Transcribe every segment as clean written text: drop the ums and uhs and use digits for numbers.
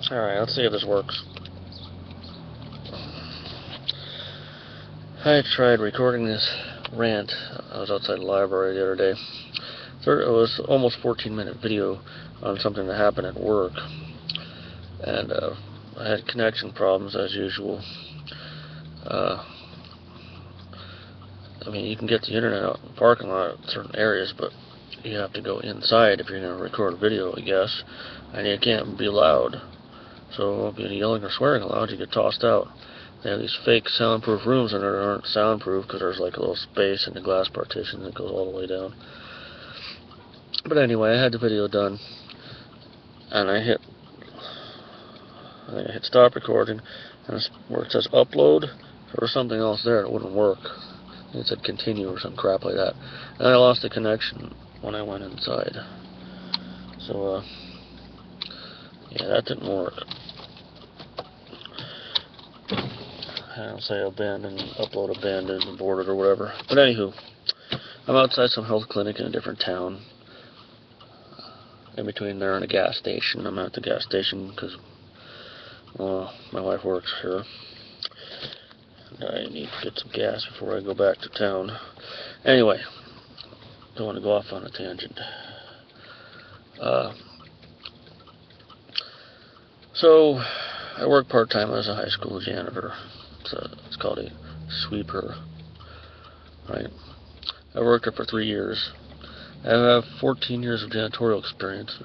Alright, let's see if this works. I tried recording this rant. I was outside the library the other day. It was almost 14-minute video on something that happened at work. And I had connection problems as usual. I mean, you can get the internet out in the parking lot in certain areas, but you have to go inside if you're going to record a video, I guess. And you can't be loud. So if you're yelling or swearing aloud, you get tossed out. They have these fake soundproof rooms in there that aren't soundproof because there's like a little space in the glass partition that goes all the way down. But anyway, I had the video done, and I think I hit stop recording, and where it says upload, there was something else there that wouldn't work. It said continue or some crap like that. And I lost the connection when I went inside. So, yeah, that didn't work. I don't say abandoned, upload abandoned, aborted or whatever. But anywho, I'm outside some health clinic in a different town. In between there and a gas station. I'm at the gas station because, well, my wife works here. I need to get some gas before I go back to town. Anyway, don't want to go off on a tangent. So, I work part-time as a high school janitor. It's called a sweeper, right? I worked there for 3 years. I have 14 years of janitorial experience.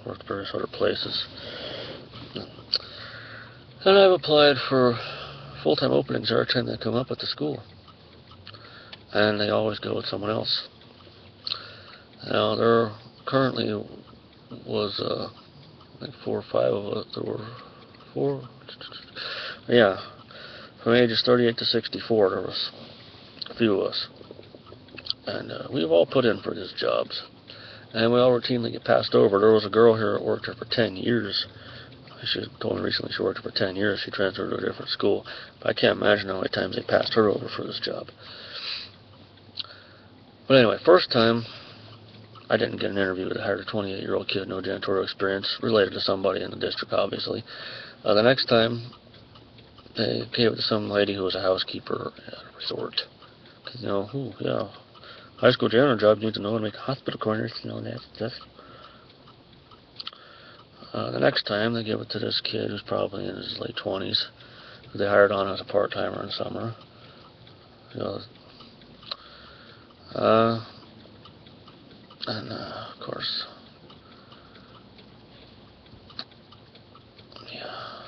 Worked various other places. And I've applied for full-time openings every time they come up at the school. And they always go with someone else. Now, there currently was, I think 4 or 5 of us. There were 4? Yeah. From ages 38 to 64, there was a few of us. And we've all put in for these jobs. And we all routinely get passed over. There was a girl here that worked here for 10 years. She told me recently she worked for 10 years. She transferred to a different school. But I can't imagine how many times they passed her over for this job. But anyway, first time, I didn't get an interview. They hired a 28-year-old kid, no janitorial experience, related to somebody in the district, obviously. The next time, they gave it to some lady who was a housekeeper at a resort. Because, high school janitor job, you need to know how to make hospital corners and all that stuff. The next time, they gave it to this kid who's probably in his late 20s, who they hired on as a part-timer in summer. Of course,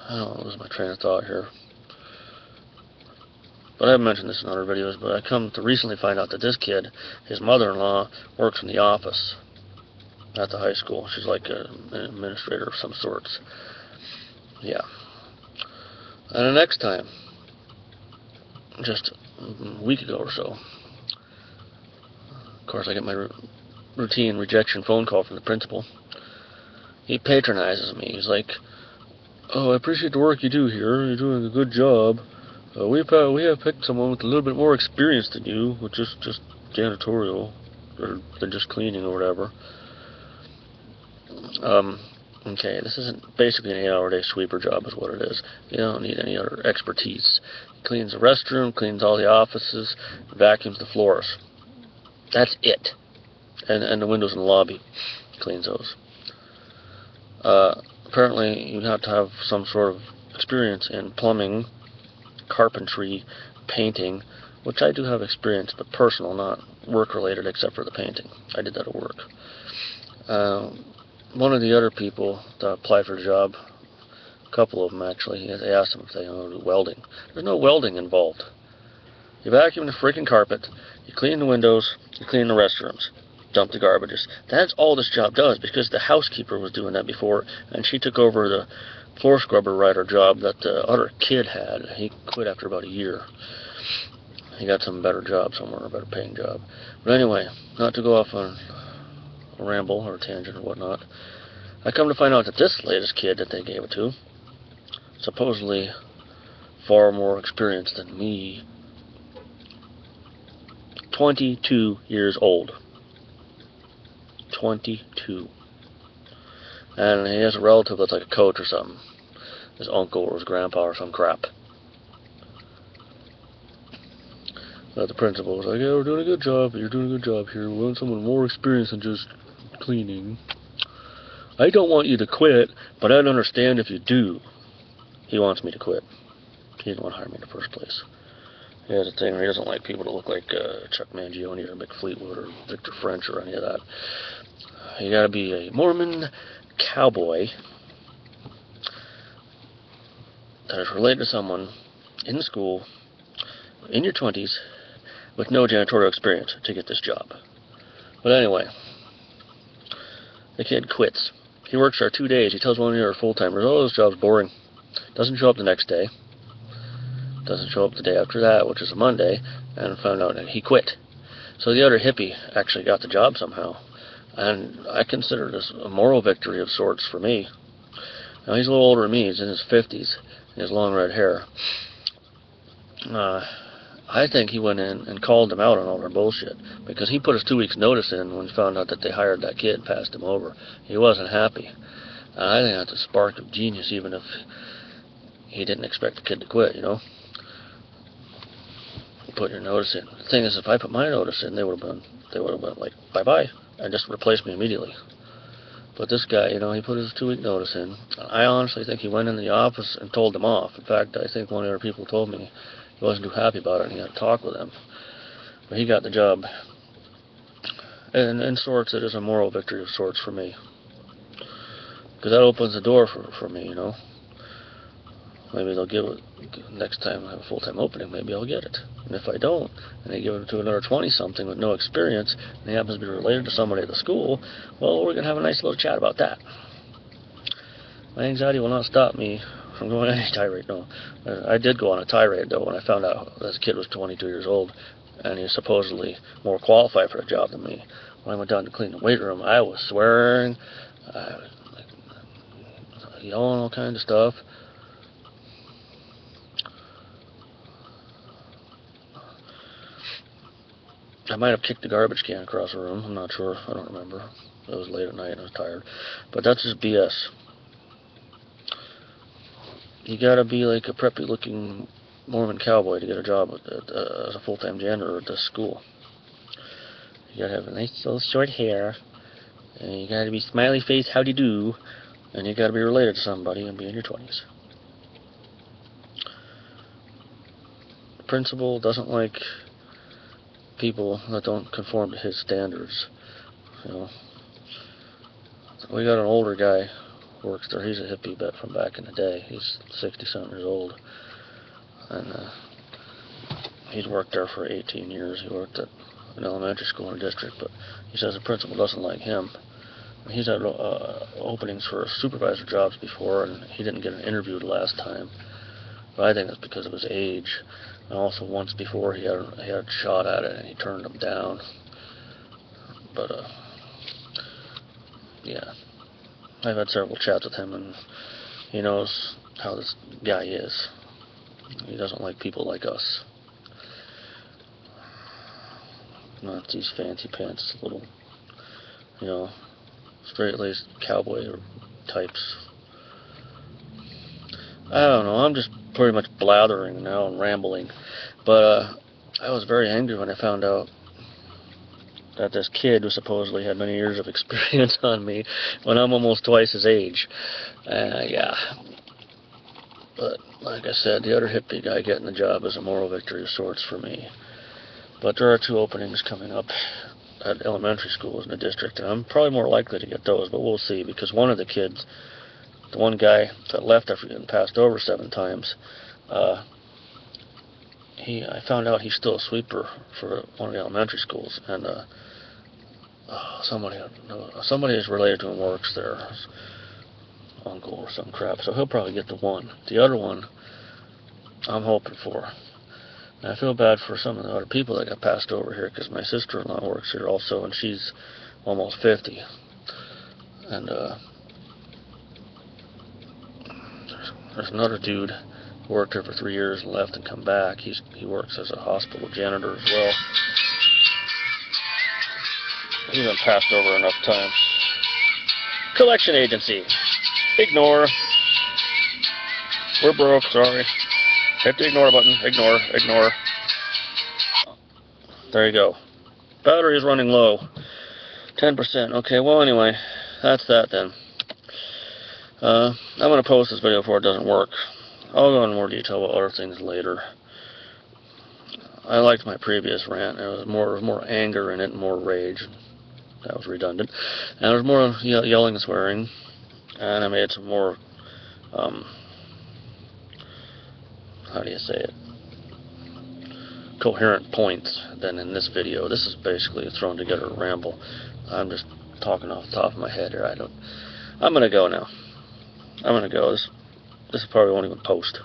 I don't lose my train of thought here. But I've mentioned this in other videos, but I come to recently find out that this kid, his mother-in-law, works in the office at the high school. She's like an administrator of some sorts. Yeah. And the next time, just a week ago or so, of course I get my routine rejection phone call from the principal. He patronizes me. He's like, "Oh, I appreciate the work you do here. You're doing a good job. We have picked someone with a little bit more experience than you, with just janitorial, or than just cleaning or whatever." Okay, this isn't basically an 8-hour-a-day sweeper job is what it is. You don't need any other expertise. He cleans the restroom, cleans all the offices, vacuums the floors. That's it. And the windows in the lobby. He cleans those. Apparently, you have to have some sort of experience in plumbing, carpentry, painting, which I do have experience, but personal, not work-related, except for the painting. I did that at work. One of the other people that applied for the job, a couple of them actually, they asked them if they know do welding. There's no welding involved. You vacuum the freaking carpet, you clean the windows, you clean the restrooms, dump the garbages. That's all this job does, because the housekeeper was doing that before, and she took over the floor scrubber writer job that the other kid had. He quit after about a year. He got some better job somewhere, a better paying job. But anyway, not to go off on a ramble or a tangent or whatnot, I come to find out that this latest kid that they gave it to, supposedly far more experienced than me, 22 years old. 22. and he has a relative that's like a coach or something, his uncle or his grandpa or some crap. But the principal was like, yeah, we're doing a good job, you're doing a good job here, we want someone more experienced than just cleaning. I don't want you to quit, but I'd understand if you do. He wants me to quit. He didn't want to hire me in the first place. He has a thing where he doesn't like people to look like Chuck Mangione or Mick Fleetwood or Victor French or any of that. You gotta be a Mormon cowboy that is related to someone in the school, in your 20s, with no janitorial experience to get this job. But anyway, the kid quits. He works there 2 days. He tells one of your full-timers, oh, this job's boring. Doesn't show up the next day. Doesn't show up the day after that, which is a Monday, and found out that he quit. So the other hippie actually got the job somehow. And I consider this a moral victory of sorts for me. Now, he's a little older than me. He's in his 50s. He has long red hair. I think he went in and called them out on all their bullshit, because he put his 2 weeks notice in when he found out that they hired that kid and passed him over. He wasn't happy. And I think that's a spark of genius, even if he didn't expect the kid to quit, you know. Put your notice in. The thing is, if I put my notice in, they would have been like, bye-bye, and just replaced me immediately. But this guy, you know, he put his 2 week notice in. I honestly think he went in the office and told them off. In fact, I think one of their people told me he wasn't too happy about it and he had to talk with them. But he got the job. And in sorts, it is a moral victory of sorts for me. Because that opens the door for me, you know. Maybe they'll give it, next time I have a full-time opening, maybe I'll get it. And if I don't, and they give it to another 20-something with no experience, and he happens to be related to somebody at the school, well, we're going to have a nice little chat about that. My anxiety will not stop me from going on any tirade, no. I did go on a tirade, though, when I found out this kid was 22 years old, and he's supposedly more qualified for the job than me. When I went down to clean the weight room, I was swearing, yelling all kinds of stuff. I might have kicked the garbage can across the room. I'm not sure. I don't remember. It was late at night and I was tired. But that's just BS. You gotta be like a preppy-looking Mormon cowboy to get a job as a full-time janitor at this school. You gotta have a nice little short hair, and you gotta be smiley face, howdy do, and you gotta be related to somebody and be in your 20s. The principal doesn't like people that don't conform to his standards. You know, we got an older guy who works there. He's a hippie vet from back in the day. He's 60-something years old, and he's worked there for 18 years. He worked at an elementary school in the district, but he says the principal doesn't like him. He's had openings for supervisor jobs before, and he didn't get an interview the last time. But I think that's because of his age. And also once before he had a shot at it and he turned him down. But yeah, I've had several chats with him, and he knows how this guy is. He doesn't like people like us. Not these fancy pants, little, you know, straight-laced cowboy types. I don't know, I'm just pretty much blathering now and rambling. But I was very angry when I found out that this kid who supposedly had many years of experience on me when I'm almost twice his age. Yeah. But like I said, the other hippie guy getting the job is a moral victory of sorts for me. But there are 2 openings coming up at elementary schools in the district, and I'm probably more likely to get those, but we'll see, because one of the kids, the one guy that left after getting passed over 7 times, I found out he's still a sweeper for one of the elementary schools, and somebody is related to him works there, his uncle or some crap, so he'll probably get the one. The other one, I'm hoping for. And I feel bad for some of the other people that got passed over here, because my sister-in-law works here also, and she's almost 50. And there's another dude who worked here for 3 years and left and come back. He works as a hospital janitor as well. He's been passed over enough times. collection agency. Ignore. We're broke, sorry. Hit the ignore button. Ignore. There you go. Battery is running low. 10%. Okay, well anyway, that's that then. I'm going to post this video before it doesn't work. I'll go into more detail about other things later. I liked my previous rant. There was more anger in it and more rage. That was redundant. And there was more yelling and swearing. And I made some more, how do you say it? Coherent points than in this video. This is basically a thrown together ramble. I'm just talking off the top of my head here. I'm gonna go now. I'm gonna go. This probably won't even post.